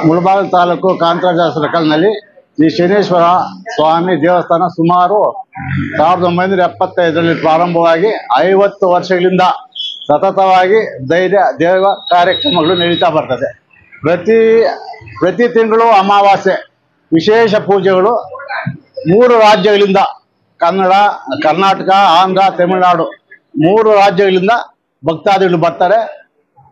ಮುಳಬಾಗಿಲು ತಾಲೂಕು ಕಾಂತರಾಜ ಸರ್ಕಲ್ನಲ್ಲಿ ಶ್ರೀ ಶನೇಶ್ವರ ಸ್ವಾಮಿ ದೇವಸ್ಥಾನ ಸುಮಾರು 1975ರಲ್ಲಿ ಪ್ರಾರಂಭವಾಗಿ 50 ವರ್ಷಗಳಿಂದ ಸತತವಾಗಿ ದೇವ ಕಾರ್ಯಕ್ರಮಗಳು ನಡೀತಾ ಬರ್ತದೆ. ಪ್ರತಿ ತಿಂಗಳು ಅಮಾವಾಸ್ಯೆ ವಿಶೇಷ ಪೂಜೆಗಳು 3 ರಾಜ್ಯಗಳಿಂದ ಕನ್ನಡ, ಕರ್ನಾಟಕ, ಆಂಧ್ರ, ತಮಿಳುನಾಡು 3 ರಾಜ್ಯಗಳಿಂದ ಭಕ್ತಾದಿಗಳು ಬರ್ತಾರೆ.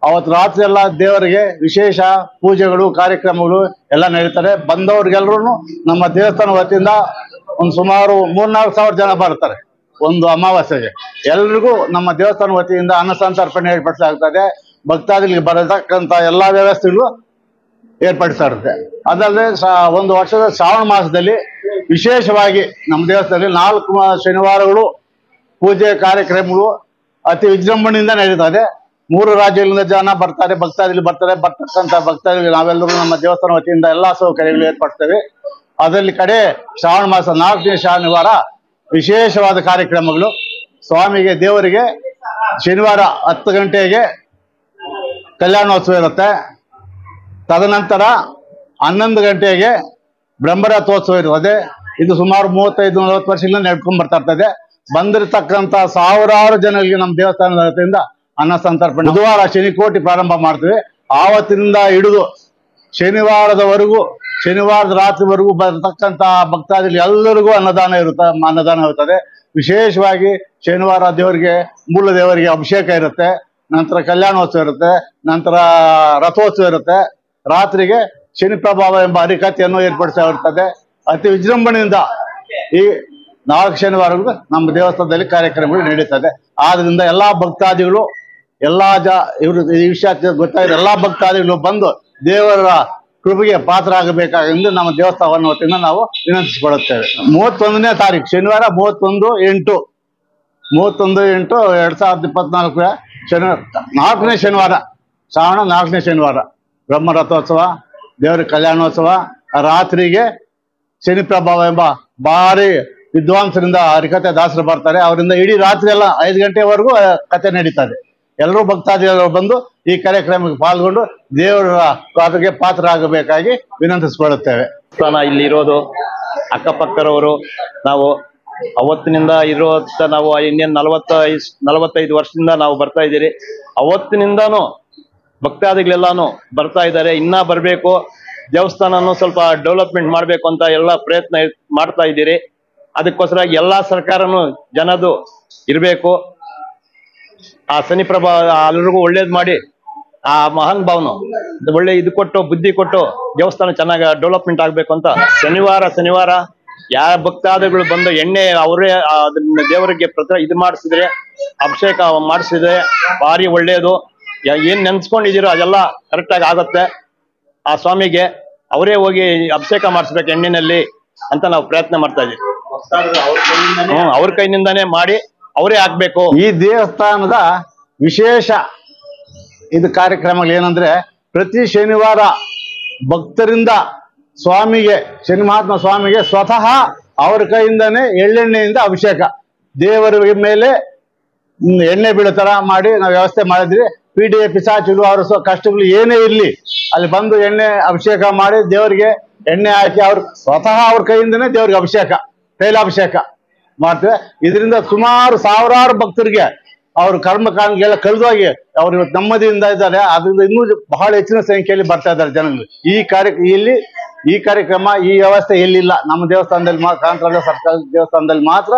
ಅವತ್ತು ರಾತ್ರಿ ಎಲ್ಲ ದೇವರಿಗೆ ವಿಶೇಷ ಪೂಜೆಗಳು ಕಾರ್ಯಕ್ರಮಗಳು ಎಲ್ಲ ನಡೀತಾರೆ. ಬಂದವ್ರಿಗೆಲ್ಲರೂ ನಮ್ಮ ದೇವಸ್ಥಾನ ವತಿಯಿಂದ ಒಂದು ಸುಮಾರು 3-4 ಸಾವಿರ ಜನ ಬರ್ತಾರೆ ಒಂದು ಅಮಾವಾಸ್ಯೆಗೆ. ಎಲ್ರಿಗೂ ನಮ್ಮ ದೇವಸ್ಥಾನ ವತಿಯಿಂದ ಅನ್ನ ಸಂತರ್ಪಣೆ ಏರ್ಪಡಿಸಲಾಗ್ತದೆ. ಭಕ್ತಾದಿಗಳಿಗೆ ಬರತಕ್ಕಂಥ ಎಲ್ಲ ವ್ಯವಸ್ಥೆಗಳು ಏರ್ಪಡಿಸ್ತಾ ಇರುತ್ತೆ. ಅದಲ್ಲದೆ ಒಂದು ವರ್ಷದ ಶ್ರಾವಣ ಮಾಸದಲ್ಲಿ ವಿಶೇಷವಾಗಿ ನಮ್ಮ ದೇವಸ್ಥಾನದಲ್ಲಿ 4 ಶನಿವಾರಗಳು ಪೂಜೆ ಕಾರ್ಯಕ್ರಮಗಳು ಅತಿ ವಿಜೃಂಭಣೆಯಿಂದ ನಡೀತದೆ. 3 ರಾಜ್ಯಗಳಿಂದ ಜನ ಬರ್ತಾರೆ, ಭಕ್ತಾದಿಗಳು ಬರ್ತಾರೆ. ಬರ್ತಕ್ಕಂಥ ಭಕ್ತಾದಿಗಳು ನಾವೆಲ್ಲರೂ ನಮ್ಮ ದೇವಸ್ಥಾನ ವತಿಯಿಂದ ಎಲ್ಲಾ ಸೌಕರ್ಯಗಳು ಏರ್ಪಡಿಸ್ತೇವೆ. ಅದರಲ್ಲಿ ಕಡೆ ಶ್ರಾವಣ ಮಾಸ 4ನೇ ಶನಿವಾರ ವಿಶೇಷವಾದ ಕಾರ್ಯಕ್ರಮಗಳು. ಸ್ವಾಮಿಗೆ ದೇವರಿಗೆ ಶನಿವಾರ 10 ಗಂಟೆಗೆ ಕಲ್ಯಾಣೋತ್ಸವ ಇರುತ್ತೆ. ತದನಂತರ 11 ಗಂಟೆಗೆ ಬ್ರಹ್ಮರಥೋತ್ಸವ ಇರುತ್ತದೆ. ಇದು ಸುಮಾರು 35-40 ವರ್ಷಗಳಿಂದ ನಡ್ಕೊಂಡು ಬರ್ತಾ ಇರ್ತದೆ. ಬಂದಿರತಕ್ಕಂಥ ಸಾವಿರಾರು ಜನರಿಗೆ ನಮ್ಮ ದೇವಸ್ಥಾನದ ವತಿಯಿಂದ ಅನ್ನ ಸಂತರ್ಪಣೆ ಬುಧವಾರ ಶನಿಕೋಟಿ ಪ್ರಾರಂಭ ಮಾಡ್ತೀವಿ. ಆವತ್ತಿನಿಂದ ಹಿಡಿದು ಶನಿವಾರದವರೆಗೂ, ಶನಿವಾರದ ರಾತ್ರಿವರೆಗೂ ಬರತಕ್ಕಂಥ ಭಕ್ತಾದಿಗಳು ಎಲ್ಲರಿಗೂ ಅನ್ನದಾನ ಇರುತ್ತದೆ. ವಿಶೇಷವಾಗಿ ಶನಿವಾರ ದೇವರಿಗೆ, ಮೂಲ ದೇವರಿಗೆ ಅಭಿಷೇಕ ಇರುತ್ತೆ. ನಂತರ ಕಲ್ಯಾಣೋತ್ಸವ ಇರುತ್ತೆ. ನಂತರ ರಥೋತ್ಸವ ಇರುತ್ತೆ. ರಾತ್ರಿಗೆ ಶನಿ ಪ್ರಭಾವ ಎಂಬ ಹರಿಕಥೆಯನ್ನು ಏರ್ಪಡಿಸಿರುತ್ತದೆ. ಅತಿ ವಿಜೃಂಭಣೆಯಿಂದ ಈ 4 ಶನಿವಾರಗಳು ನಮ್ಮ ದೇವಸ್ಥಾನದಲ್ಲಿ ಕಾರ್ಯಕ್ರಮಗಳು ನಡೀತದೆ. ಆದ್ರಿಂದ ಎಲ್ಲಾ ಭಕ್ತಾದಿಗಳು, ಇವರು ಈ ವಿಷಯ ಗೊತ್ತಾಗಿದೆ, ಎಲ್ಲಾ ಭಕ್ತಾದಿಗಳು ಬಂದು ದೇವರ ಕೃಪೆಗೆ ಪಾತ್ರ ಆಗಬೇಕಾಗೆಂದು ನಮ್ಮ ದೇವಸ್ಥಾನ ವತಿಯಿಂದ ನಾವು ವಿನಂತಿಸಿಕೊಳ್ಳುತ್ತೇವೆ. 31ನೇ ತಾರೀಕು ಶನಿವಾರ 31/8/2024 ಶನಿವಾರ 4ನೇ ಶನಿವಾರ, ಶ್ರಾವಣ 4ನೇ ಶನಿವಾರ ಬ್ರಹ್ಮ ರಥೋತ್ಸವ, ದೇವರ ಕಲ್ಯಾಣೋತ್ಸವ. ರಾತ್ರಿಗೆ ಶನಿ ಪ್ರಭಾವ ಎಂಬ ಭಾರಿ ವಿದ್ವಾಂಸರಿಂದ ಹರಿಕಥೆ ದಾಸರು ಬರ್ತಾರೆ. ಅವರಿಂದ ಇಡೀ ರಾತ್ರಿ ಎಲ್ಲ 5 ಗಂಟೆವರೆಗೂ ಕಥೆ ನಡೀತದೆ. ಎಲ್ಲರೂ ಭಕ್ತಾದಿಗಳು ಬಂದು ಈ ಕಾರ್ಯಕ್ರಮಕ್ಕೆ ಪಾಲ್ಗೊಂಡು ದೇವರ ಪಾತ್ರಕ್ಕೆ ಪಾತ್ರ ಆಗಬೇಕಾಗಿ ವಿನಂತಿಸಿಕೊಳ್ಳುತ್ತೇವೆ. ಇಲ್ಲಿ ಇರೋದು ಅಕ್ಕಪಕ್ಕರವರು ನಾವು ಅವತ್ತಿನಿಂದ ನಾವು ಇನ್ನೇನು 45 ವರ್ಷದಿಂದ ನಾವು ಬರ್ತಾ ಇದ್ದೀರಿ. ಅವತ್ತಿನಿಂದಾನು ಭಕ್ತಾದಿಗಳೆಲ್ಲಾನು ಬರ್ತಾ ಇದ್ದಾರೆ. ಇನ್ನ ಬರಬೇಕು, ದೇವಸ್ಥಾನನು ಸ್ವಲ್ಪ ಡೆವಲಪ್ಮೆಂಟ್ ಮಾಡಬೇಕು ಅಂತ ಎಲ್ಲ ಪ್ರಯತ್ನ ಮಾಡ್ತಾ ಇದ್ದೀರಿ. ಅದಕ್ಕೋಸ್ಕರ ಎಲ್ಲಾ ಸರ್ಕಾರನು ಜನದು ಇರಬೇಕು. ಆ ಶನಿ ಪ್ರಭಾ ಎಲ್ಲರಿಗೂ ಒಳ್ಳೇದು ಮಾಡಿ, ಆ ಮಹಾನ್ ಭಾವನು ಒಳ್ಳೆ ಇದು ಕೊಟ್ಟು, ಬುದ್ಧಿ ಕೊಟ್ಟು ದೇವಸ್ಥಾನ ಚೆನ್ನಾಗಿ ಡೆವಲಪ್ಮೆಂಟ್ ಆಗ್ಬೇಕು ಅಂತ ಶನಿವಾರ ಯಾವ ಭಕ್ತಾದಿಗಳು ಬಂದು ಎಣ್ಣೆ ಅವರೇ ಅದನ್ನ ದೇವರಿಗೆ ಇದು ಮಾಡಿಸಿದ್ರೆ, ಅಭಿಷೇಕ ಮಾಡಿಸಿದ್ರೆ ಭಾರಿ ಒಳ್ಳೇದು. ಏನ್ ನೆನ್ಸ್ಕೊಂಡಿದ್ದೀರೋ ಅದೆಲ್ಲ ಕರೆಕ್ಟಾಗಿ ಆಗುತ್ತೆ. ಆ ಸ್ವಾಮಿಗೆ ಅವರೇ ಹೋಗಿ ಅಭಿಷೇಕ ಮಾಡಿಸ್ಬೇಕು ಎಣ್ಣಿನಲ್ಲಿ ಅಂತ ನಾವು ಪ್ರಯತ್ನ ಮಾಡ್ತಾ ಇದೀವಿ. ಅವ್ರ ಕೈನಿಂದಾನೇ ಮಾಡಿ ಅವರೇ ಆಗ್ಬೇಕು. ಈ ದೇವಸ್ಥಾನದ ವಿಶೇಷ ಇದು ಕಾರ್ಯಕ್ರಮಗಳು ಏನಂದ್ರೆ, ಪ್ರತಿ ಶನಿವಾರ ಭಕ್ತರಿಂದ ಸ್ವಾಮಿಗೆ, ಶನಿ ಮಹಾತ್ಮ ಸ್ವಾಮಿಗೆ ಸ್ವತಃ ಅವ್ರ ಕೈಯಿಂದಾನೇ ಎಳ್ಳೆಣ್ಣೆಯಿಂದ ಅಭಿಷೇಕ, ದೇವರ ಮೇಲೆ ಎಣ್ಣೆ ಬೀಳೋ ತರ ಮಾಡಿ ನಾವು ವ್ಯವಸ್ಥೆ ಮಾಡಿದ್ವಿ. PDA ಪಿಶಾಚಿಗಳು ಅವರ ಕಷ್ಟಗಳು ಏನೇ ಇರ್ಲಿ ಅಲ್ಲಿ ಬಂದು ಎಣ್ಣೆ ಅಭಿಷೇಕ ಮಾಡಿ ದೇವರಿಗೆ ಎಣ್ಣೆ ಹಾಕಿ ಸ್ವತಃ ಅವ್ರ ಕೈಯಿಂದನೇ ದೇವ್ರಿಗೆ ಅಭಿಷೇಕ, ತೈಲಾಭಿಷೇಕ ಮಾಡ್ತೇವೆ. ಇದರಿಂದ ಸುಮಾರು ಸಾವಿರಾರು ಭಕ್ತರಿಗೆ ಅವ್ರ ಕರ್ಮಕಾಂಡಗೆಲ್ಲ ಕಳೆದೋಗಿ ಅವ್ರು ಇವತ್ತು ನೆಮ್ಮದಿಯಿಂದ ಇದ್ದಾರೆ. ಅದರಿಂದ ಇನ್ನೂ ಬಹಳ ಹೆಚ್ಚಿನ ಸಂಖ್ಯೆಯಲ್ಲಿ ಬರ್ತಾ ಇದ್ದಾರೆ ಜನಗಳು. ಈ ಕಾರ್ಯಕ್ರಮ ಈ ವ್ಯವಸ್ಥೆ ಎಲ್ಲಿಲ್ಲ. ನಮ್ಮ ದೇವಸ್ಥಾನದಲ್ಲಿ ಕಾಂತರಾಜ ಸರ್ಕಲ್ ದೇವಸ್ಥಾನದಲ್ಲಿ ಮಾತ್ರ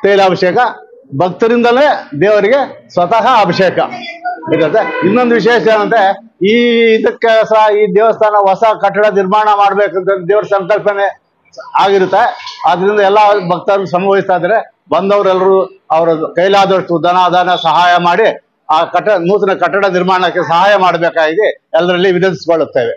ತೈಲಾಭಿಷೇಕ, ಭಕ್ತರಿಂದಲೇ ದೇವರಿಗೆ ಸ್ವತಃ ಅಭಿಷೇಕ ಇರುತ್ತೆ. ಇನ್ನೊಂದು ವಿಶೇಷ ಏನಂದ್ರೆ, ಇದಕ್ಕೆ ಈ ದೇವಸ್ಥಾನ ಹೊಸ ಕಟ್ಟಡ ನಿರ್ಮಾಣ ಮಾಡ್ಬೇಕಂತ ದೇವರ ಸಂಕಲ್ಪನೆ ಆಗಿರುತ್ತೆ. ಆದ್ರಿಂದ ಎಲ್ಲ ಭಕ್ತರು ಸಂಭವಿಸ್ತಾ ಇದ್ದಾರೆ. ಬಂದವರೆಲ್ಲರೂ ಅವರ ಕೈಲಾದಷ್ಟು ಧನ ಸಹಾಯ ಮಾಡಿ ಆ ನೂತನ ಕಟ್ಟಡ ನಿರ್ಮಾಣಕ್ಕೆ ಸಹಾಯ ಮಾಡಬೇಕಾಗಿ ಎಲ್ಲರಲ್ಲಿ ವಿನಂತಿಸಿಕೊಳ್ಳುತ್ತೇವೆ.